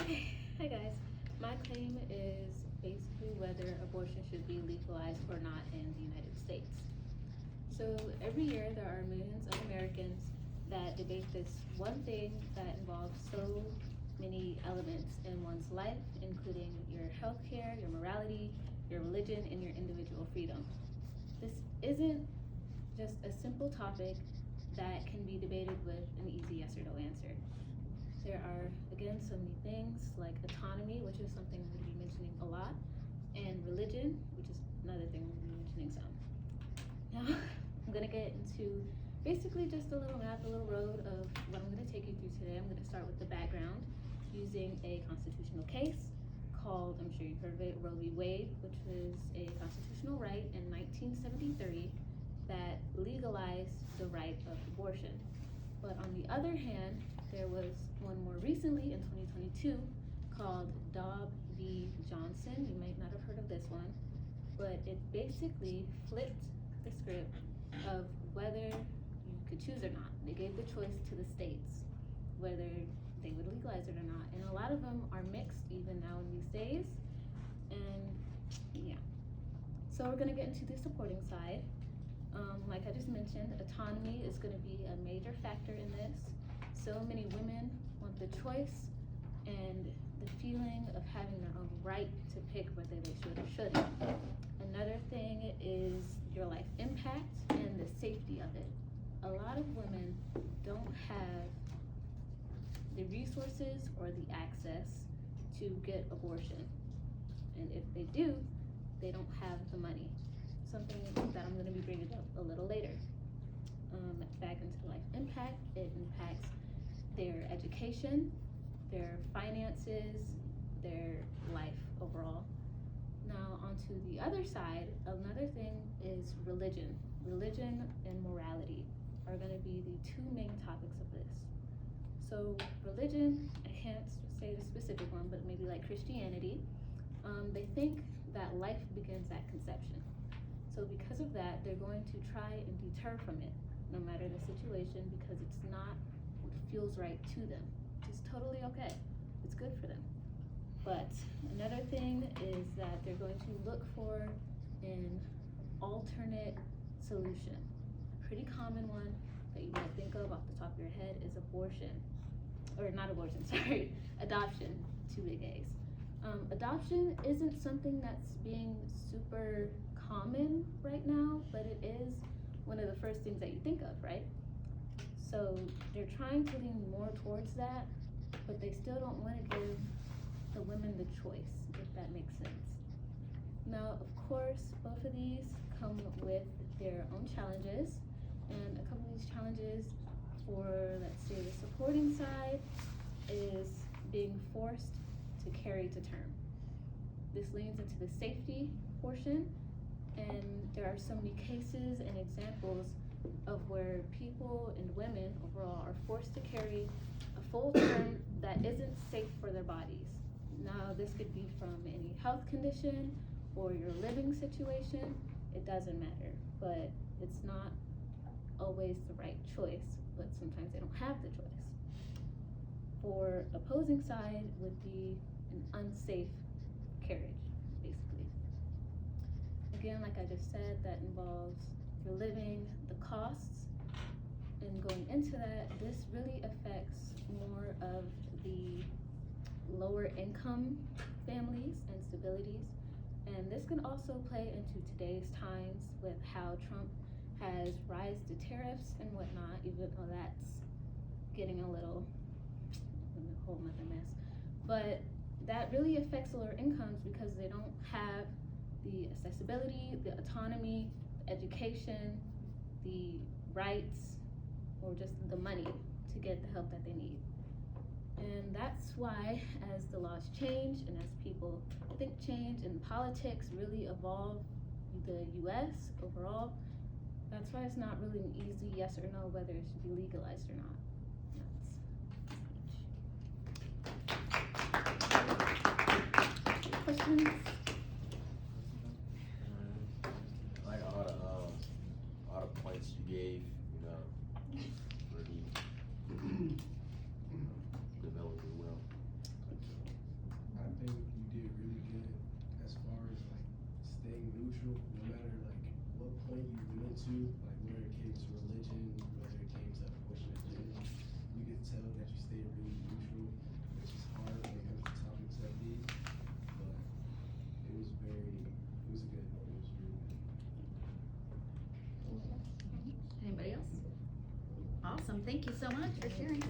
Okay, hi guys. My claim is basically whether abortion should be legalized or not in the United States. So every year there are millions of Americans that debate this one thing that involves so many elements in one's life, including your health care, your morality, your religion, and your individual freedom. This isn't just a simple topic that can be debated with an easy yes or no answer. There are, again, so many things like autonomy, which is something I'm going to be mentioning a lot, and religion, which is another thing I'm going to be mentioning some. Now, I'm going to get into basically just a little map, a little road of what I'm going to take you through today. I'm going to start with the background using a constitutional case called, I'm sure you've heard of it, Roe v. Wade, which was a constitutional right in 1973 that legalized the right of abortion. But on the other hand, there was one more recently in 2022 called Dobb v. Johnson. You might not have heard of this one, but it basically flipped the script of whether you could choose or not. They gave the choice to the states whether they would legalize it or not. And a lot of them are mixed even now in these days. And yeah. So we're gonna get into the supporting side. Like I just mentioned, autonomy is going to be a major factor in this. So many women want the choice and the feeling of having their own right to pick whether they should or shouldn't. Another thing is your life impact and the safety of it. A lot of women don't have the resources or the access to get abortion. And if they do, they don't have the money. Something that I'm going to be bringing up a little later. Back into life impact, it impacts their education, their finances, their life overall. Now onto the other side, another thing is religion. Religion and morality are going to be the two main topics of this. So religion, I can't say the specific one, but maybe like Christianity, they think that life begins at conception. So because of that, they're going to try and deter from it, no matter the situation, because it's not what feels right to them. It's totally okay. It's good for them. But another thing is that they're going to look for an alternate solution. A pretty common one that you might think of off the top of your head is abortion. Or not abortion, sorry, adoption, two big A's. Adoption isn't something that's being super common right now, but it is one of the first things that you think of, right? So they're trying to lean more towards that, but they still don't want to give the women the choice, if that makes sense. Now, of course, both of these come with their own challenges, and a couple of these challenges for, let's say, the supporting side is being forced to carry to term. This leans into the safety portion, and there are so many cases and examples of where people and women overall are forced to carry a full term that isn't safe for their bodies. Now, this could be from any health condition or your living situation. It doesn't matter, but it's not always the right choice, but sometimes they don't have the choice. For opposing side would be an unsafe carriage, basically. Again, like I just said, that involves your living, the costs, and going into that, this really affects more of the lower income families and stabilities. And this can also play into today's times with how Trump has raised the tariffs and whatnot, even though that's getting a whole nother mess. But that really affects lower incomes because they don't have the accessibility, the autonomy, the education, the rights, or just the money to get the help that they need. And that's why, as the laws change and as people think change and politics really evolve the US overall, that's why it's not really an easy yes or no whether it should be legalized or not. Questions? Like all the points you gave, really developed it well. staying neutral, no matter like what point you went to, like whether it came to religion, whether it came to abortion in general, you could tell that you stayed really neutral, which is hard when it comes to topics like these. But it was very, it was good. It was really good. Anybody else? Awesome, thank you so much for sharing.